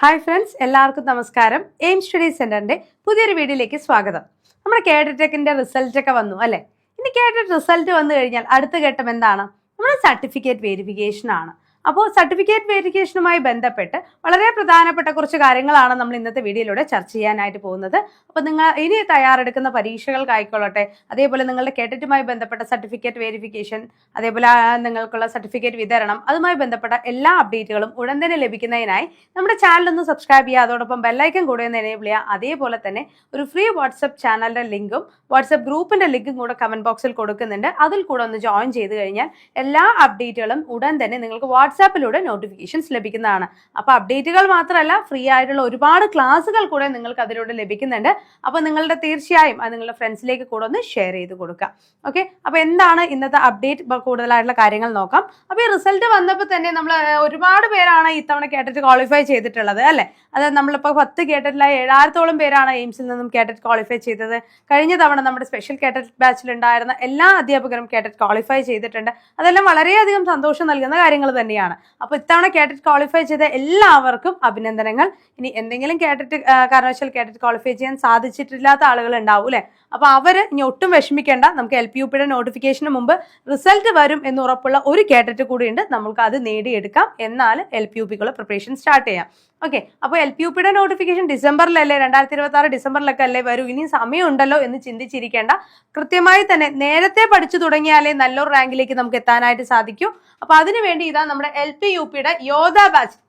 Hi friends, എല്ലാവർക്കും നമസ്കാരം. Aim study സെന്ററിന്റെ പുതിയൊരു വീഡിയോയിലേക്ക് സ്വാഗതം. നമ്മുടെ കേഡറ്റെക്കിന്റെ റിസൾട്ട് ഒക്കെ വന്നു അല്ലെ? ഇനി കേഡറ്റ് റിസൾട്ട് വന്നു കഴിഞ്ഞാൽ അടുത്ത ഘട്ടം എന്താണ്? നമ്മുടെ സർട്ടിഫിക്കറ്റ് വെരിഫിക്കേഷൻ ആണ്. അപ്പോൾ സർട്ടിഫിക്കറ്റ് വെരിഫിക്കേഷനുമായി ബന്ധപ്പെട്ട് വളരെ പ്രധാനപ്പെട്ട കുറച്ച് കാര്യങ്ങളാണ് നമ്മൾ ഇന്നത്തെ വീഡിയോയിലൂടെ ചർച്ച ചെയ്യാനായിട്ട് പോകുന്നത്. അപ്പോൾ നിങ്ങൾ ഇനി തയ്യാറെടുക്കുന്ന പരീക്ഷകൾക്കായിക്കൊള്ളട്ടെ, അതേപോലെ നിങ്ങളുടെ കേഡറ്റുമായി ബന്ധപ്പെട്ട സർട്ടിഫിക്കറ്റ് വെരിഫിക്കേഷൻ, അതേപോലെ നിങ്ങൾക്കുള്ള സർട്ടിഫിക്കറ്റ് വിതരണം, അതുമായി ബന്ധപ്പെട്ട എല്ലാ അപ്ഡേറ്റുകളും ഉടൻ തന്നെ ലഭിക്കുന്നതിനായി നമ്മുടെ ചാനൽ ഒന്ന് സബ്സ്ക്രൈബ് ചെയ്യുക. അതോടൊപ്പം ബെല്ലൈക്കൻ കൂടെ ഒന്ന് എനേബിൾ ചെയ്യുക. അതേപോലെ തന്നെ ഒരു ഫ്രീ വാട്സ്ആപ്പ് ചാനലിന്റെ ലിങ്കും വാട്സ്ആപ്പ് ഗ്രൂപ്പിന്റെ ലിങ്കും കൂടെ കമന്റ് ബോക്സിൽ കൊടുക്കുന്നുണ്ട്. അതിൽ കൂടെ ഒന്ന് ജോയിൻ ചെയ്ത് കഴിഞ്ഞാൽ എല്ലാ അപ്ഡേറ്റുകളും ഉടൻ തന്നെ നിങ്ങൾക്ക് വാട്സാപ്പിലൂടെ നോട്ടിഫിക്കേഷൻസ് ലഭിക്കുന്നതാണ്. അപ്പോൾ അപ്ഡേറ്റുകൾ മാത്രമല്ല, ഫ്രീ ആയിട്ടുള്ള ഒരുപാട് ക്ലാസ്സുകൾ കൂടെ നിങ്ങൾക്ക് അതിലൂടെ ലഭിക്കുന്നുണ്ട്. അപ്പോൾ നിങ്ങളുടെ തീർച്ചയായും അത് നിങ്ങളുടെ ഫ്രണ്ട്സിലേക്ക് കൂടെ ഒന്ന് ഷെയർ ചെയ്ത് കൊടുക്കുക. ഓക്കെ, അപ്പോൾ എന്താണ് ഇന്നത്തെ അപ്ഡേറ്റ്? കൂടുതലായിട്ടുള്ള കാര്യങ്ങൾ നോക്കാം. അപ്പോൾ ഈ റിസൾട്ട് വന്നപ്പോൾ തന്നെ നമ്മൾ ഒരുപാട് പേരാണ് ഇത്തവണ കേഡറ്റ് ക്വാളിഫൈ ചെയ്തിട്ടുള്ളത് അല്ലെ? അതായത് നമ്മളിപ്പോൾ 10 കേഡറ്റിലായി 7000-ഓളം പേരാണ് എയിംസിൽ നിന്നും കേഡറ്റ് ക്വാളിഫൈ ചെയ്തത്. കഴിഞ്ഞ തവണ നമ്മുടെ സ്പെഷ്യൽ കേഡറ്റ് ബാച്ചിൽ ഉണ്ടായിരുന്ന എല്ലാ അധ്യാപകരും കേഡറ്റ് ക്വാളിഫൈ ചെയ്തിട്ടുണ്ട്. അതെല്ലാം വളരെയധികം സന്തോഷം നൽകുന്ന കാര്യങ്ങൾ തന്നെയാണ്. അപ്പോൾ ഇത്തവണ കേഡറ്റ് ക്വാളിഫൈ ചെയ്ത എല്ലാവർക്കും അഭിനന്ദനങ്ങൾ. ഇനി എന്തെങ്കിലും കേഡറ്റ് കാരണവശാൽ കേഡറ്റ് ക്വാളിഫൈ ചെയ്യാൻ സാധിച്ചിട്ടില്ലാത്ത ആളുകൾ ഉണ്ടാവും അല്ലെ? അപ്പൊ അവര് ഇനി ഒട്ടും വിഷമിക്കേണ്ട. നമുക്ക് LPUPയുടെ നോട്ടിഫിക്കേഷന് മുമ്പ് റിസൾട്ട് വരും എന്ന് ഉറപ്പുള്ള ഒരു കേഡറ്റ് കൂടി ഉണ്ട്. നമുക്ക് അത് നേടിയെടുക്കാം. എന്നാൽ LPUPക്കുള്ള പ്രിപ്പറേഷൻ സ്റ്റാർട്ട് ചെയ്യാം. ഓക്കെ, അപ്പോൾ LPUPയുടെ നോട്ടിഫിക്കേഷൻ ഡിസംബറിലല്ലേ, 2026 ഡിസംബറിലൊക്കെ അല്ലേ വരൂ. ഇനി സമയമുണ്ടല്ലോ എന്ന് ചിന്തിച്ചിരിക്കേണ്ട. കൃത്യമായി തന്നെ നേരത്തെ പഠിച്ചു തുടങ്ങിയാലേ നല്ലൊരു റാങ്കിലേക്ക് നമുക്ക് എത്താനായിട്ട് സാധിക്കൂ. അപ്പൊ അതിനുവേണ്ടി ഇതാ നമ്മുടെ LPUPയുടെ യോധ ബാച്ച്,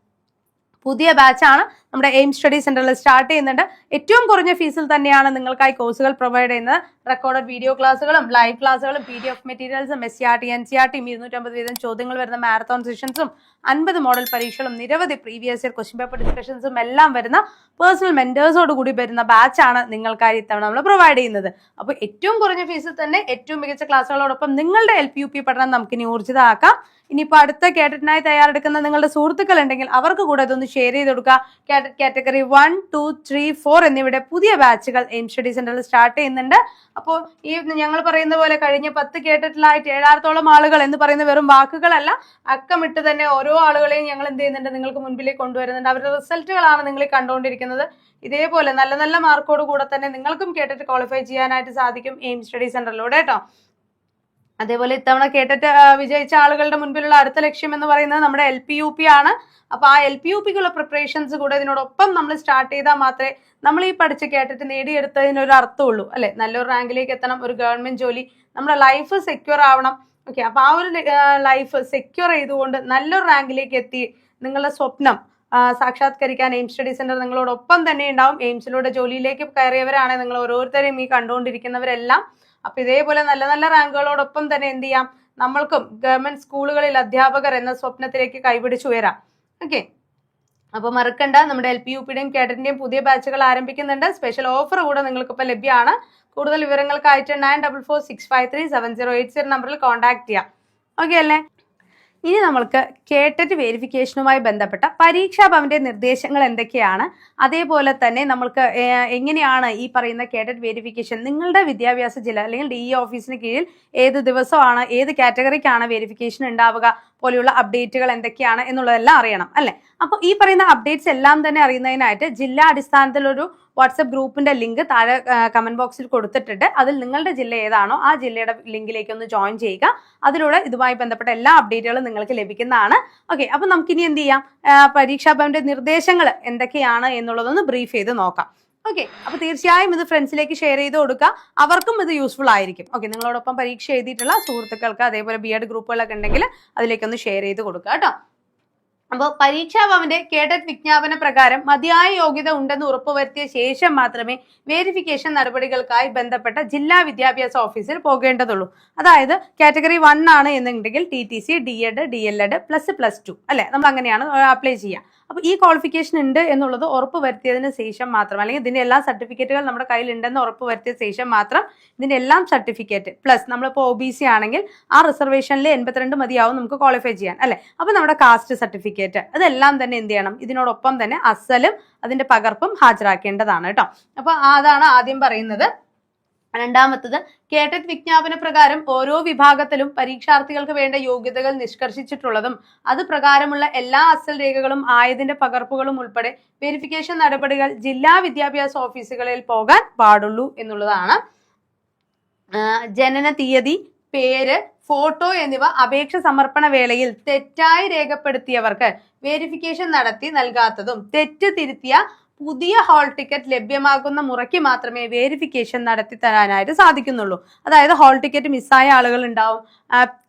പുതിയ ബാച്ചാണ് നമ്മുടെ എയിം സ്റ്റഡി സെന്ററിൽ സ്റ്റാർട്ട് ചെയ്യുന്നുണ്ട്. ഏറ്റവും കുറഞ്ഞ ഫീസിൽ തന്നെയാണ് നിങ്ങൾക്കായി കോഴ്സുകൾ പ്രൊവൈഡ് ചെയ്യുന്നത്. റെക്കോർഡഡ് വീഡിയോ ക്ലാസ്സുകളും ലൈവ് ക്ലാസ്സുകളും PDF മെറ്റീരിയൽസും SCRT NCRT 250 വീതം ചോദ്യങ്ങൾ വരുന്ന മാരത്തോൺ സെഷൻസും 50 മോഡൽ പരീക്ഷകളും നിരവധി പ്രീവിയസ് ഇയർ ക്വസ്റ്റ്യൻ പേപ്പർ ഡിസ്കഷൻസും എല്ലാം വരുന്ന പേഴ്സണൽ മെന്റേഴ്സോട് കൂടി വരുന്ന ബാച്ചാണ് നിങ്ങൾക്കായി ഇത്തവണ നമ്മൾ പ്രൊവൈഡ് ചെയ്യുന്നത്. അപ്പോൾ ഏറ്റവും കുറഞ്ഞ ഫീസിൽ തന്നെ ഏറ്റവും മികച്ച ക്ലാസ്സുകളോടൊപ്പം നിങ്ങളുടെ LPUP പഠനം നമുക്കിനി ഊർജിതമാക്കാം. ഇനിയിപ്പോൾ അടുത്ത കേഡറ്റിനായി തയ്യാറെടുക്കുന്ന നിങ്ങളുടെ സുഹൃത്തുക്കൾ ഉണ്ടെങ്കിൽ അവർക്ക് കൂടെ ഇതൊന്ന് ഷെയർ ചെയ്ത് കൊടുക്കുക. കാറ്റഗറി 1, 2, 3, 4 എന്നിവയുടെ പുതിയ ബാച്ചുകൾ എയിം സ്റ്റഡി സെന്ററിൽ സ്റ്റാർട്ട് ചെയ്യുന്നുണ്ട്. അപ്പോൾ ഈ ഞങ്ങൾ പറയുന്ന പോലെ കഴിഞ്ഞ 10 കേഡറ്റിലായിട്ട് 7000-ഓളം ആളുകൾ എന്ന് പറയുന്ന വെറും വാക്കുകളല്ല, അക്കമിട്ട് തന്നെ ഓരോ ആളുകളെയും ഞങ്ങൾ എന്ത് ചെയ്യുന്നുണ്ട്, നിങ്ങൾക്ക് മുൻപിലേക്ക് കൊണ്ടുവരുന്നുണ്ട്. അവരുടെ റിസൾട്ടുകളാണ് നിങ്ങൾ കണ്ടുകൊണ്ടിരിക്കുന്നത്. ഇതേപോലെ നല്ല നല്ല മാർക്കോട് കൂടെ തന്നെ നിങ്ങൾക്കും കേട്ടിട്ട് ക്വാളിഫൈ ചെയ്യാനായിട്ട് സാധിക്കും എയിം സ്റ്റഡി സെന്ററിലൂടെ കേട്ടോ. അതേപോലെ ഇത്തവണ കേട്ടിട്ട് വിജയിച്ച ആളുകളുടെ മുൻപിലുള്ള അടുത്ത ലക്ഷ്യം എന്ന് പറയുന്നത് നമ്മുടെ LPUP ആണ്. അപ്പൊ ആ LPUPക്കുള്ള പ്രിപ്പറേഷൻസ് കൂടെ ഇതിനോടൊപ്പം നമ്മൾ സ്റ്റാർട്ട് ചെയ്താൽ മാത്രമേ നമ്മൾ ഈ പഠിച്ച കേട്ടിട്ട് നേടിയെടുത്തതിനൊരു അർത്ഥമുള്ളൂ അല്ലെ? നല്ലൊരു റാങ്കിലേക്ക് എത്തണം, ഒരു ഗവൺമെന്റ് ജോലി, നമ്മുടെ ലൈഫ് സെക്യൂർ ആവണം. ഓക്കെ, അപ്പൊ ആ ഒരു ലൈഫ് സെക്യൂർ ചെയ്തുകൊണ്ട് നല്ലൊരു റാങ്കിലേക്ക് എത്തി നിങ്ങളുടെ സ്വപ്നം സാക്ഷാത്കരിക്കാൻ എയിം സ്റ്റഡി സെന്റർ നിങ്ങളോടൊപ്പം തന്നെ ഉണ്ടാവും. എയിംസിലൂടെ ജോലിയിലേക്ക് കയറിയവരാണ് നിങ്ങൾ ഓരോരുത്തരെയും ഈ കണ്ടുകൊണ്ടിരിക്കുന്നവരെല്ലാം. അപ്പൊ ഇതേപോലെ നല്ല നല്ല റാങ്കുകളോടൊപ്പം തന്നെ എന്ത് ചെയ്യാം, നമ്മൾക്കും ഗവൺമെന്റ് സ്കൂളുകളിൽ അധ്യാപകർ എന്ന സ്വപ്നത്തിലേക്ക് കൈപിടിച്ചുയരാം. ഓക്കെ, അപ്പൊ മറക്കണ്ട, നമ്മുടെ LPUPയുടെയും കേഡറ്റിന്റെയും പുതിയ ബാച്ചുകൾ ആരംഭിക്കുന്നുണ്ട്. സ്പെഷ്യൽ ഓഫർ കൂടെ നിങ്ങൾക്ക് ഇപ്പൊ ലഭ്യമാണ്. കൂടുതൽ വിവരങ്ങൾക്കായിട്ട് 9446537080 നമ്പറിൽ കോൺടാക്ട് ചെയ്യാം. ഓക്കെ അല്ലേ? ഇനി നമ്മൾക്ക് കേട്ടറ്റ് വെരിഫിക്കേഷനുമായി ബന്ധപ്പെട്ട പരീക്ഷാ ഭവന്റെ നിർദ്ദേശങ്ങൾ എന്തൊക്കെയാണ്, അതേപോലെ തന്നെ നമ്മൾക്ക് എങ്ങനെയാണ് ഈ പറയുന്ന കേട്ടറ്റ് വെരിഫിക്കേഷൻ നിങ്ങളുടെ വിദ്യാഭ്യാസ ജില്ല അല്ലെങ്കിൽ DE ഓഫീസിന് കീഴിൽ ഏത് ദിവസമാണ്, ഏത് കാറ്റഗറിക്കാണ് വെരിഫിക്കേഷൻ ഉണ്ടാവുക പോലെയുള്ള അപ്ഡേറ്റുകൾ എന്തൊക്കെയാണ് എന്നുള്ളതെല്ലാം അറിയണം അല്ലെ? അപ്പോൾ ഈ പറയുന്ന അപ്ഡേറ്റ്സ് എല്ലാം തന്നെ അറിയുന്നതിനായിട്ട് ജില്ലാ അടിസ്ഥാനത്തിൽ ഒരു വാട്സ്ആപ്പ് ഗ്രൂപ്പിന്റെ ലിങ്ക് താഴെ കമന്റ് ബോക്സിൽ കൊടുത്തിട്ടുണ്ട്. അതിൽ നിങ്ങളുടെ ജില്ല ഏതാണോ ആ ജില്ലയുടെ ലിങ്കിലേക്ക് ഒന്ന് ജോയിൻ ചെയ്യുക. അതിലൂടെ ഇതുമായി ബന്ധപ്പെട്ട എല്ലാ അപ്ഡേറ്റുകളും നിങ്ങൾക്ക് ലഭിക്കുന്നതാണ്. ഓക്കെ, അപ്പൊ നമുക്കിനി എന്ത് ചെയ്യാം, പരീക്ഷാ ഭവന്റെ നിർദ്ദേശങ്ങൾ എന്തൊക്കെയാണ് എന്നുള്ളതൊന്ന് ബ്രീഫ് ചെയ്ത് നോക്കാം. ഓക്കെ, അപ്പൊ തീർച്ചയായും ഇത് ഫ്രണ്ട്സിലേക്ക് ഷെയർ ചെയ്ത് കൊടുക്കുക. അവർക്കും ഇത് യൂസ്ഫുൾ ആയിരിക്കും. ഓക്കെ, നിങ്ങളോടൊപ്പം പരീക്ഷ എഴുതിയിട്ടുള്ള സുഹൃത്തുക്കൾക്ക് അതേപോലെ BEd ഗ്രൂപ്പുകളൊക്കെ ഉണ്ടെങ്കിൽ അതിലേക്കൊന്ന് ഷെയർ ചെയ്ത് കൊടുക്കുക കേട്ടോ. അപ്പോൾ പരീക്ഷാ ഭവന്റെ കേഡറ്റ് വിജ്ഞാപന പ്രകാരം മതിയായ യോഗ്യത ഉണ്ടെന്ന് ഉറപ്പുവരുത്തിയ ശേഷം മാത്രമേ വെരിഫിക്കേഷൻ നടപടികൾക്കായി ബന്ധപ്പെട്ട ജില്ലാ വിദ്യാഭ്യാസ ഓഫീസിൽ പോകേണ്ടതുള്ളൂ. അതായത് കാറ്റഗറി 1 ആണ് എന്നുണ്ടെങ്കിൽ TTC, DEd, DLEd ++2 അല്ലെ, നമ്മൾ അങ്ങനെയാണ് അപ്ലൈ ചെയ്യുക. അപ്പോൾ ഈ ക്വാളിഫിക്കേഷൻ ഉണ്ട് എന്നുള്ളത് ഉറപ്പ് വരുത്തിയതിന് ശേഷം മാത്രം, അല്ലെങ്കിൽ ഇതിന്റെ എല്ലാ സർട്ടിഫിക്കറ്റുകൾ നമ്മുടെ കയ്യിൽ ഉണ്ടെന്ന് ഉറപ്പ് വരുത്തിയ ശേഷം മാത്രം ഇതിന്റെ എല്ലാം സർട്ടിഫിക്കറ്റ് പ്ലസ് നമ്മളിപ്പോൾ OBC ആണെങ്കിൽ ആ റിസർവേഷനിൽ 82 മതിയാവും നമുക്ക് ക്വാളിഫൈ ചെയ്യാൻ അല്ലെ. അപ്പൊ നമ്മുടെ കാസ്റ്റ് സർട്ടിഫിക്കറ്റ് അതെല്ലാം തന്നെ എന്ത് ചെയ്യണം, ഇതിനോടൊപ്പം തന്നെ അസലും അതിന്റെ പകർപ്പും ഹാജരാക്കേണ്ടതാണ് കേട്ടോ. അപ്പൊ അതാണ് ആദ്യം പറയുന്നത്. രണ്ടാമത്തത്, കേട്ടറ്റ് വിജ്ഞാപന പ്രകാരം ഓരോ വിഭാഗത്തിലും പരീക്ഷാർത്ഥികൾക്ക് വേണ്ട യോഗ്യതകൾ നിഷ്കർഷിച്ചിട്ടുള്ളതും അത് പ്രകാരമുള്ള എല്ലാ അസൽ രേഖകളും ആയതിന്റെ പകർപ്പുകളും ഉൾപ്പെടെ വെരിഫിക്കേഷൻ നടപടികൾ ജില്ലാ വിദ്യാഭ്യാസ ഓഫീസുകളിൽ പോകാൻ പാടുള്ളൂ എന്നുള്ളതാണ്. ജനന തീയതി, പേര്, ഫോട്ടോ എന്നിവ അപേക്ഷ സമർപ്പണ വേളയിൽ തെറ്റായി രേഖപ്പെടുത്തിയവർക്ക് വെരിഫിക്കേഷൻ നടത്തി നൽകാത്തതും തെറ്റ് തിരുത്തിയ പുതിയ ഹാൾ ടിക്കറ്റ് ലഭ്യമാകുന്ന മുറയ്ക്ക് മാത്രമേ വെരിഫിക്കേഷൻ നടത്തി തരാനായിട്ട് സാധിക്കുന്നുള്ളൂ. അതായത് ഹാൾ ടിക്കറ്റ് മിസ്സായ ആളുകൾ ഉണ്ടാവും,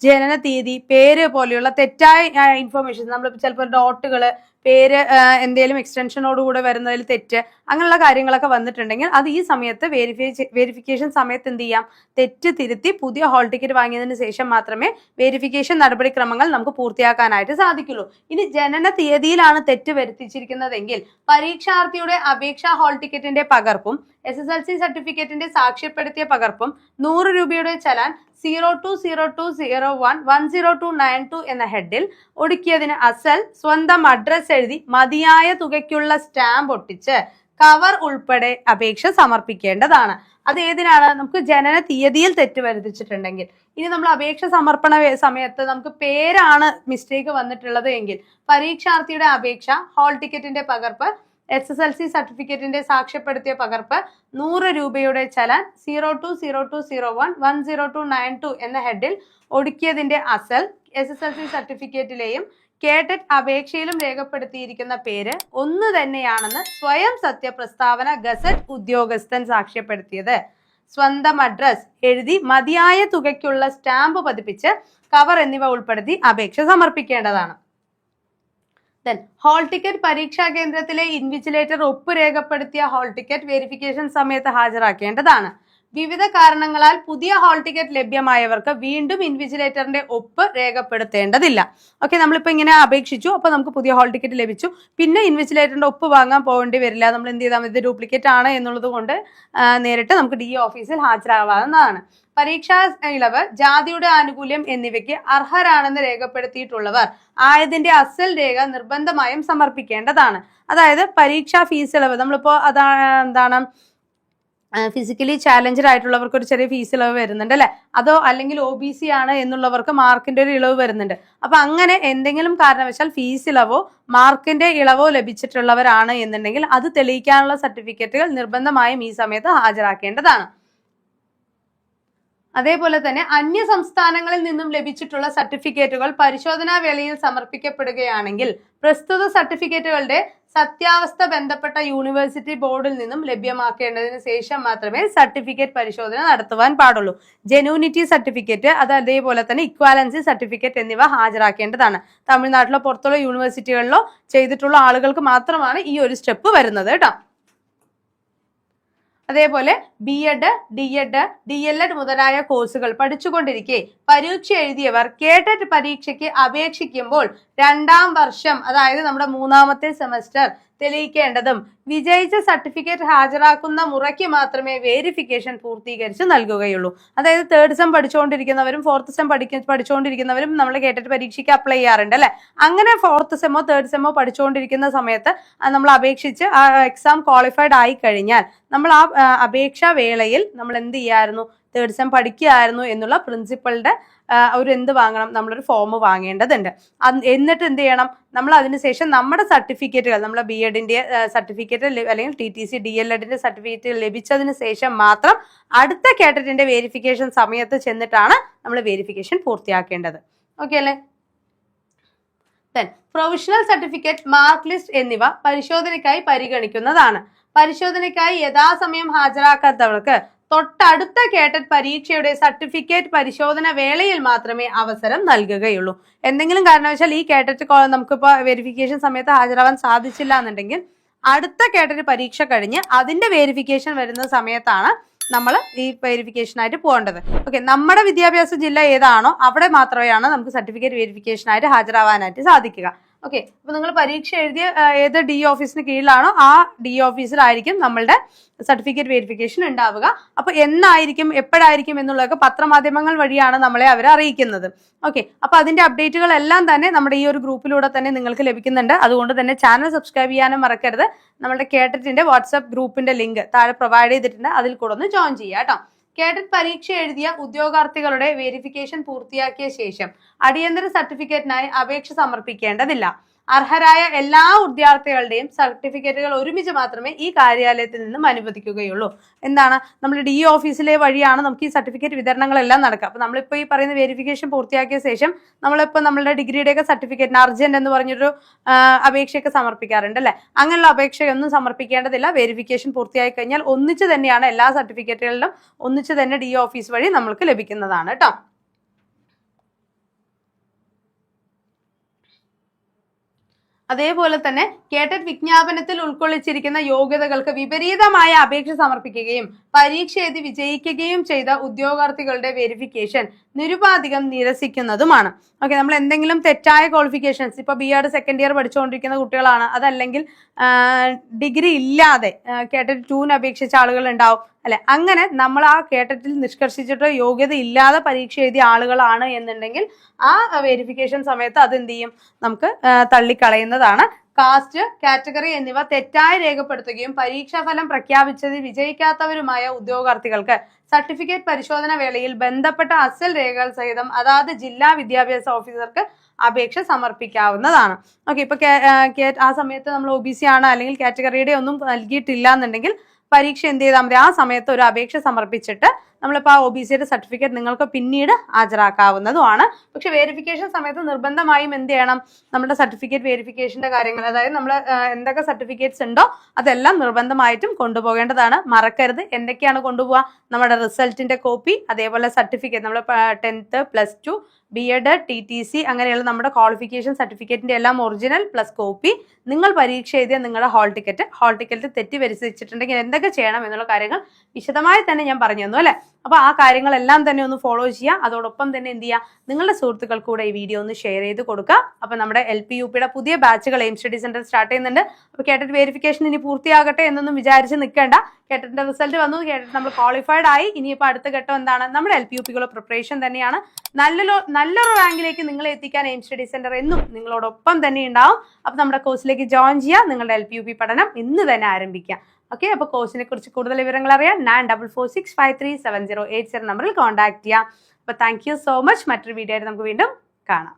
ജനന തീയതി, പേര് പോലെയുള്ള തെറ്റായ ഇൻഫർമേഷൻ, നമ്മൾ ചിലപ്പോൾ ഡോട്ടുകൾ, പേര് എന്തെങ്കിലും എക്സ്റ്റൻഷനോടുകൂടെ വരുന്നതിൽ തെറ്റ്, അങ്ങനെയുള്ള കാര്യങ്ങളൊക്കെ വന്നിട്ടുണ്ടെങ്കിൽ അത് ഈ സമയത്ത് വെരിഫിക്കേഷൻ സമയത്ത് എന്ത് ചെയ്യാം, തെറ്റ് തിരുത്തി പുതിയ ഹാൾ ടിക്കറ്റ് വാങ്ങിയതിന് ശേഷം മാത്രമേ വെരിഫിക്കേഷൻ നടപടിക്രമങ്ങൾ നമുക്ക് പൂർത്തിയാക്കാനായിട്ട് സാധിക്കുള്ളൂ. ഇനി ജനന തീയതിയിലാണ് തെറ്റ് വരുത്തിച്ചിരിക്കുന്നതെങ്കിൽ പരീക്ഷാർത്ഥിയുടെ അപേക്ഷാ ഹാൾ ടിക്കറ്റിന്റെ പകർപ്പും SSLC സർട്ടിഫിക്കറ്റിന്റെ സാക്ഷ്യപ്പെടുത്തിയ പകർപ്പും 100 രൂപയുടെ ചലാൻ 0202011092 എന്ന ഹെഡിൽ ഒടുക്കിയതിന് അസൽ സ്വന്തം അഡ്രസ് എഴുതി മതിയായ തുകയ്ക്കുള്ള സ്റ്റാമ്പ് ഒട്ടിച്ച് കവർ ഉൾപ്പെടെ അപേക്ഷ സമർപ്പിക്കേണ്ടതാണ്. അത് ഏതിനാണ്? നമുക്ക് ജനന തീയതിയിൽ തെറ്റ് വരുത്തിച്ചിട്ടുണ്ടെങ്കിൽ. ഇനി നമ്മൾ അപേക്ഷ സമർപ്പണ സമയത്ത് നമുക്ക് പേരാണ് മിസ്റ്റേക്ക് വന്നിട്ടുള്ളത് എങ്കിൽ പരീക്ഷാർത്ഥിയുടെ അപേക്ഷ, ഹാൾ ടിക്കറ്റിന്റെ പകർപ്പ്, SSLC സർട്ടിഫിക്കറ്റിന്റെ സാക്ഷ്യപ്പെടുത്തിയ പകർപ്പ്, 100 രൂപയുടെ ചലാൻ 0202011092 എന്ന ഹെഡിൽ ഒടുക്കിയതിന്റെ അസൽ, SSLC സർട്ടിഫിക്കറ്റിലെയും കേട്ടറ്റ് അപേക്ഷയിലും രേഖപ്പെടുത്തിയിരിക്കുന്ന പേര് ഒന്ന് തന്നെയാണെന്ന് സ്വയം സത്യപ്രസ്താവന ഗസറ്റ് ഉദ്യോഗസ്ഥൻ സാക്ഷ്യപ്പെടുത്തിയത്, സ്വന്തം അഡ്രസ് എഴുതി മതിയായ തുകയ്ക്കുള്ള സ്റ്റാമ്പ് പതിപ്പിച്ച് കവർ എന്നിവ ഉൾപ്പെടുത്തി അപേക്ഷ സമർപ്പിക്കേണ്ടതാണ്. ഹാൾ ടിക്കറ്റ് പരീക്ഷാ കേന്ദ്രത്തിലെ ഇൻവിജിലേറ്റർ ഒപ്പ് രേഖപ്പെടുത്തിയ ഹാൾ ടിക്കറ്റ് വെരിഫിക്കേഷൻ സമയത്ത് ഹാജരാക്കേണ്ടതാണ്. വിവിധ കാരണങ്ങളാൽ പുതിയ ഹാൾ ടിക്കറ്റ് ലഭ്യമായവർക്ക് വീണ്ടും ഇൻവിജിലേറ്ററിന്റെ ഒപ്പ് രേഖപ്പെടുത്തേണ്ടതില്ല. ഓക്കെ, നമ്മളിപ്പോൾ ഇങ്ങനെ അപേക്ഷിച്ചു, അപ്പോൾ നമുക്ക് പുതിയ ഹാൾ ടിക്കറ്റ് ലഭിച്ചു, പിന്നെ ഇൻവിജിലേറ്ററിന്റെ ഒപ്പ് വാങ്ങാൻ പോകേണ്ടി വരില്ല. നമ്മൾ എന്ത് ചെയ്താൽ ഇത് ഡ്യൂപ്ലിക്കേറ്റ് ആണ് എന്നുള്ളത് കൊണ്ട് നേരിട്ട് നമുക്ക് DE ഓഫീസിൽ ഹാജരാവാവുന്നതാണ്. പരീക്ഷാ ഇളവ്, ജാതിയുടെ ആനുകൂല്യം എന്നിവയ്ക്ക് അർഹരാണെന്ന് രേഖപ്പെടുത്തിയിട്ടുള്ളവർ ആയതിന്റെ അസൽ രേഖ നിർബന്ധമായും സമർപ്പിക്കേണ്ടതാണ്. അതായത് പരീക്ഷാ ഫീസ് ഇളവ്, നമ്മളിപ്പോ എന്താണ് ഫിസിക്കലി ചാലഞ്ചഡ് ആയിട്ടുള്ളവർക്ക് ഒരു ചെറിയ ഫീസ് ഇളവ് വരുന്നുണ്ട് അല്ലെ, അതോ അല്ലെങ്കിൽ OBC ആണ് എന്നുള്ളവർക്ക് മാർക്കിന്റെ ഒരു ഇളവ് വരുന്നുണ്ട്. അപ്പൊ അങ്ങനെ എന്തെങ്കിലും കാരണവശാൽ ഫീസ് ഇളവോ മാർക്കിന്റെ ഇളവോ ലഭിച്ചിട്ടുള്ളവരാണ് എന്നുണ്ടെങ്കിൽ അത് തെളിയിക്കാനുള്ള സർട്ടിഫിക്കറ്റുകൾ നിർബന്ധമായും ഈ സമയത്ത് ഹാജരാക്കേണ്ടതാണ്. അതേപോലെ തന്നെ അന്യ സംസ്ഥാനങ്ങളിൽ നിന്നും ലഭിച്ചിട്ടുള്ള സർട്ടിഫിക്കറ്റുകൾ പരിശോധനാ വേളയിൽ സമർപ്പിക്കപ്പെടുകയാണെങ്കിൽ പ്രസ്തുത സർട്ടിഫിക്കറ്റുകളുടെ സത്യാവസ്ഥ ബന്ധപ്പെട്ട യൂണിവേഴ്സിറ്റി ബോർഡിൽ നിന്നും ലഭ്യമാക്കേണ്ടതിന് ശേഷം മാത്രമേ സർട്ടിഫിക്കറ്റ് പരിശോധന നടത്തുവാൻ പാടുള്ളൂ. ജെന്യൂനിറ്റി സർട്ടിഫിക്കറ്റ്, അത് അതേപോലെ തന്നെ ഇക്വാലൻസി സർട്ടിഫിക്കറ്റ് എന്നിവ ഹാജരാക്കേണ്ടതാണ്. തമിഴ്നാട്ടിലോ പുറത്തുള്ള യൂണിവേഴ്സിറ്റികളിലോ ചെയ്തിട്ടുള്ള ആളുകൾക്ക് മാത്രമാണ് ഈ ഒരു സ്റ്റെപ്പ് വരുന്നത് കേട്ടോ. അതേപോലെ B.Ed, D.Ed, DLED മുതലായ കോഴ്സുകൾ പഠിച്ചുകൊണ്ടിരിക്കെ പരീക്ഷ എഴുതിയവർ കേട്ടറ്റ് പരീക്ഷയ്ക്ക് അപേക്ഷിക്കുമ്പോൾ 2ാം വർഷം, അതായത് നമ്മുടെ 3ാമത്തെ സെമസ്റ്റർ തെളിയിക്കേണ്ടതും വിജയിച്ച സർട്ടിഫിക്കറ്റ് ഹാജരാക്കുന്ന മുറയ്ക്ക് മാത്രമേ വെരിഫിക്കേഷൻ പൂർത്തീകരിച്ച് നൽകുകയുള്ളൂ. അതായത് 3rd സെം പഠിച്ചുകൊണ്ടിരിക്കുന്നവരും 4th സെം പഠിച്ചുകൊണ്ടിരിക്കുന്നവരും നമ്മൾ കേട്ടറ്റ് പരീക്ഷയ്ക്ക് അപ്ലൈ ചെയ്യാറുണ്ട് അല്ലെ. അങ്ങനെ 4th സെമ്മോ 3rd സെമ്മോ പഠിച്ചുകൊണ്ടിരിക്കുന്ന സമയത്ത് നമ്മൾ അപേക്ഷിച്ച് ആ എക്സാം ക്വാളിഫൈഡ് ആയി കഴിഞ്ഞാൽ നമ്മൾ ആ അപേക്ഷാ വേളയിൽ നമ്മൾ എന്ത് ചെയ്യായിരുന്നു, 3rd സെം പഠിക്കുകയായിരുന്നു എന്നുള്ള പ്രിൻസിപ്പളുടെ ഒരു എന്ത് വാങ്ങണം, നമ്മളൊരു ഫോം വാങ്ങേണ്ടതുണ്ട്. എന്നിട്ട് എന്ത് ചെയ്യണം, നമ്മൾ അതിനുശേഷം നമ്മുടെ സർട്ടിഫിക്കറ്റുകൾ, നമ്മളെ B.Edന്റെ സർട്ടിഫിക്കറ്റ് അല്ലെങ്കിൽ TTC DLEDന്റെ സർട്ടിഫിക്കറ്റ് ലഭിച്ചതിന് ശേഷം മാത്രം അടുത്ത കേട്ടറ്റിന്റെ വെരിഫിക്കേഷൻ സമയത്ത് ചെന്നിട്ടാണ് നമ്മൾ വെരിഫിക്കേഷൻ പൂർത്തിയാക്കേണ്ടത്. ഓക്കെ അല്ലേ. പ്രൊവിഷണൽ സർട്ടിഫിക്കറ്റ്, മാർക്ക് ലിസ്റ്റ് എന്നിവ പരിശോധനയ്ക്കായി പരിഗണിക്കുന്നതാണ്. പരിശോധനയ്ക്കായി യഥാസമയം ഹാജരാക്കാത്തവർക്ക് തൊട്ടടുത്ത കേട്ടറ്റ് പരീക്ഷയുടെ സർട്ടിഫിക്കറ്റ് പരിശോധന വേളയിൽ മാത്രമേ അവസരം നൽകുകയുള്ളൂ. എന്തെങ്കിലും കാരണവശാൽ ഈ കേട്ടറ്റ് നമുക്കിപ്പോൾ വെരിഫിക്കേഷൻ സമയത്ത് ഹാജരാവാൻ സാധിച്ചില്ല എന്നുണ്ടെങ്കിൽ അടുത്ത കേട്ടറ്റ് പരീക്ഷ കഴിഞ്ഞ് അതിന്റെ വെരിഫിക്കേഷൻ വരുന്ന സമയത്താണ് നമ്മൾ ഈ വെരിഫിക്കേഷനായിട്ട് പോകേണ്ടത്. ഓക്കെ, നമ്മുടെ വിദ്യാഭ്യാസ ജില്ല ഏതാണോ അവിടെ മാത്രമാണ് നമുക്ക് സർട്ടിഫിക്കറ്റ് വെരിഫിക്കേഷനായിട്ട് ഹാജരാവാനായിട്ട് സാധിക്കുക. ഓക്കെ, അപ്പൊ നിങ്ങൾ പരീക്ഷ എഴുതിയ ഏത് DE ഓഫീസിന് കീഴിലാണോ ആ DE ഓഫീസിലായിരിക്കും നമ്മളുടെ സർട്ടിഫിക്കറ്റ് വെരിഫിക്കേഷൻ ഉണ്ടാവുക. അപ്പൊ എന്നായിരിക്കും, എപ്പോഴായിരിക്കും എന്നുള്ളതൊക്കെ പത്രമാധ്യമങ്ങൾ വഴിയാണ് നമ്മളെ അവരെ അറിയിക്കുന്നത്. ഓക്കെ, അപ്പൊ അതിന്റെ അപ്ഡേറ്റുകളെല്ലാം തന്നെ നമ്മുടെ ഈ ഒരു ഗ്രൂപ്പിലൂടെ തന്നെ നിങ്ങൾക്ക് ലഭിക്കുന്നുണ്ട്. അതുകൊണ്ട് തന്നെ ചാനൽ സബ്സ്ക്രൈബ് ചെയ്യാനും മറക്കരുത്. നമ്മുടെ കേട്ടറ്റിന്റെ വാട്സ്ആപ്പ് ഗ്രൂപ്പിന്റെ ലിങ്ക് താഴെ പ്രൊവൈഡ് ചെയ്തിട്ടുണ്ട്, അതിൽ കൂടെ ഒന്ന് ജോയിൻ ചെയ്യാം കേട്ടോ. കേഡറ്റ് പരീക്ഷ എഴുതിയ ഉദ്യോഗാർത്ഥികളുടെ വെരിഫിക്കേഷൻ പൂർത്തിയാക്കിയ ശേഷം അടിയന്തര സർട്ടിഫിക്കറ്റിനായി അപേക്ഷ സമർപ്പിക്കേണ്ടതില്ല. അർഹരായ എല്ലാ വിദ്യാർത്ഥികളുടെയും സർട്ടിഫിക്കറ്റുകൾ ഒരുമിച്ച് മാത്രമേ ഈ കാര്യാലയത്തിൽ നിന്നും അനുവദിക്കുകയുള്ളൂ. എന്താണ്, നമ്മൾ ഡി ഓഫീസിലെ വഴിയാണ് നമുക്ക് ഈ സർട്ടിഫിക്കറ്റ് വിതരണങ്ങളെല്ലാം നടക്കുക. അപ്പൊ നമ്മളിപ്പോൾ ഈ പറയുന്ന വെരിഫിക്കേഷൻ പൂർത്തിയാക്കിയ ശേഷം നമ്മളിപ്പോൾ നമ്മളുടെ ഡിഗ്രിയുടെയൊക്കെ സർട്ടിഫിക്കറ്റിന് അർജന്റ് എന്ന് പറഞ്ഞൊരു അപേക്ഷയൊക്കെ സമർപ്പിക്കാറുണ്ട് അല്ലെ. അങ്ങനെയുള്ള അപേക്ഷയൊന്നും സമർപ്പിക്കേണ്ടതില്ല. വെരിഫിക്കേഷൻ പൂർത്തിയായി കഴിഞ്ഞാൽ ഒന്നിച്ച് തന്നെയാണ് എല്ലാ സർട്ടിഫിക്കറ്റുകളിലും ഒന്നിച്ച് തന്നെ ഡി ഓഫീസ് വഴി നമ്മൾക്ക് ലഭിക്കുന്നതാണ് കേട്ടോ. അതേപോലെ തന്നെ കേഡറ്റ് വിജ്ഞാപനത്തിൽ ഉൾക്കൊള്ളിച്ചിരിക്കുന്ന യോഗ്യതകൾക്ക് വിപരീതമായ അപേക്ഷ സമർപ്പിക്കുകയും പരീക്ഷ എഴുതി വിജയിക്കുകയും ചെയ്ത ഉദ്യോഗാർത്ഥികളുടെ വെരിഫിക്കേഷൻ നിരുപാധികം നിരസിക്കുന്നതുമാണ്. ഓക്കെ, നമ്മൾ എന്തെങ്കിലും തെറ്റായ ക്വാളിഫിക്കേഷൻസ്, ഇപ്പൊ BEd സെക്കൻഡ് ഇയർ പഠിച്ചുകൊണ്ടിരിക്കുന്ന കുട്ടികളാണ്, അതല്ലെങ്കിൽ ഡിഗ്രി ഇല്ലാതെ കേഡറ്റ് 2 അപേക്ഷിച്ച ആളുകൾ ഉണ്ടാവും അല്ലെ. അങ്ങനെ നമ്മൾ ആ കേഡറ്റിൽ നിഷ്കർഷിച്ചിട്ട് യോഗ്യത ഇല്ലാതെ പരീക്ഷ എഴുതിയ ആളുകളാണ് എന്നുണ്ടെങ്കിൽ ആ വെരിഫിക്കേഷൻ സമയത്ത് അതെന്ത് ചെയ്യും, നമുക്ക് തള്ളിക്കളയുന്നതാണ്. കാസ്റ്റ്, കാറ്റഗറി എന്നിവ തെറ്റായി രേഖപ്പെടുത്തുകയും പരീക്ഷാഫലം പ്രഖ്യാപിച്ചതിൽ വിജയിക്കാത്തവരുമായ ഉദ്യോഗാർത്ഥികൾക്ക് സർട്ടിഫിക്കറ്റ് പരിശോധന വേളയിൽ ബന്ധപ്പെട്ട അസൽ രേഖകൾ സഹിതം അതാത് ജില്ലാ വിദ്യാഭ്യാസ ഓഫീസർക്ക് അപേക്ഷ സമർപ്പിക്കാവുന്നതാണ്. ഓക്കെ, ഇപ്പൊ ആ സമയത്ത് നമ്മൾ OBC ആണ് അല്ലെങ്കിൽ കാറ്റഗറിയുടെ ഒന്നും നൽകിയിട്ടില്ല എന്നുണ്ടെങ്കിൽ പരീക്ഷ എന്ത് ചെയ്താൽ മതി, ആ സമയത്ത് ഒരു അപേക്ഷ സമർപ്പിച്ചിട്ട് നമ്മളിപ്പോൾ ആ OBCയുടെ സർട്ടിഫിക്കറ്റ് നിങ്ങൾക്ക് പിന്നീട് ഹാജരാക്കാവുന്നതുമാണ്. പക്ഷെ വെരിഫിക്കേഷൻ സമയത്ത് നിർബന്ധമായും എന്ത് ചെയ്യണം, നമ്മുടെ സർട്ടിഫിക്കറ്റ് വെരിഫിക്കേഷന്റെ കാര്യങ്ങൾ, അതായത് നമ്മൾ എന്തൊക്കെ സർട്ടിഫിക്കറ്റ്സ് ഉണ്ടോ അതെല്ലാം നിർബന്ധമായിട്ടും കൊണ്ടുപോകേണ്ടതാണ്. മറക്കരുത്. എന്തൊക്കെയാണ് കൊണ്ടുപോവുക, നമ്മുടെ റിസൾട്ടിന്റെ കോപ്പി, അതേപോലെ സർട്ടിഫിക്കറ്റ്, നമ്മൾ 10th +2 BEd TTC അങ്ങനെയുള്ള നമ്മുടെ ക്വാളിഫിക്കേഷൻ സർട്ടിഫിക്കറ്റിന്റെ എല്ലാം ഒറിജിനൽ പ്ലസ് കോപ്പി, നിങ്ങൾ പരീക്ഷ എഴുതിയ നിങ്ങളുടെ ഹാൾ ടിക്കറ്റ് തെറ്റി വരച്ചിട്ടുണ്ടെങ്കിൽ എന്തൊക്കെ ചെയ്യണം എന്നുള്ള കാര്യങ്ങൾ വിശദമായി തന്നെ ഞാൻ പറഞ്ഞു തന്നു അല്ലെ. അപ്പൊ ആ കാര്യങ്ങളെല്ലാം തന്നെ ഒന്ന് ഫോളോ ചെയ്യുക. അതോടൊപ്പം തന്നെ എന്ത് ചെയ്യുക, നിങ്ങളുടെ സുഹൃത്തുക്കൾക്ക് കൂടെ ഈ വീഡിയോ ഒന്ന് ഷെയർ ചെയ്ത് കൊടുക്കുക. അപ്പൊ നമ്മുടെ LP UPയുടെ പുതിയ ബാച്ചുകൾ എയിം സ്റ്റഡി സെന്റർ സ്റ്റാർട്ട് ചെയ്യുന്നുണ്ട്. അപ്പൊ കേഡറ്റ് വെരിഫിക്കേഷൻ ഇനി പൂർത്തിയാകട്ടെ എന്നൊന്നും വിചാരിച്ച് നിൽക്കേണ്ട. കേഡറ്റിന്റെ റിസൾട്ട് വന്നു, കേഡറ്റ് നമ്മൾ ക്വാളിഫൈഡ് ആയി. ഇനിയിപ്പോൾ അടുത്ത ഘട്ടം എന്താണ്, നമ്മുടെ LP UPക്കുള്ള പ്രിപ്പറേഷൻ തന്നെയാണ്. നല്ലൊരു റാങ്കിലേക്ക് നിങ്ങളെ എത്തിക്കാൻ എയിം സ്റ്റഡി സെന്റർ എന്നും നിങ്ങളോടൊപ്പം തന്നെ ഉണ്ടാവും. അപ്പൊ നമ്മുടെ കോഴ്സിലേക്ക് ജോയിൻ ചെയ്യുക. നിങ്ങളുടെ LP UP പഠനം ഇന്ന് തന്നെ ആരംഭിക്കുക. ഓക്കെ, അപ്പോൾ കോഴ്സിനെ കുറിച്ച് കൂടുതൽ വിവരങ്ങൾ അറിയാൻ 9446537080 നമ്പറിൽ കോൺടാക്ട് ചെയ്യാം. അപ്പോൾ താങ്ക് യു സോ മച്ച്. മറ്റൊരു വീഡിയോ ആയിട്ട് നമുക്ക് വീണ്ടും കാണാം.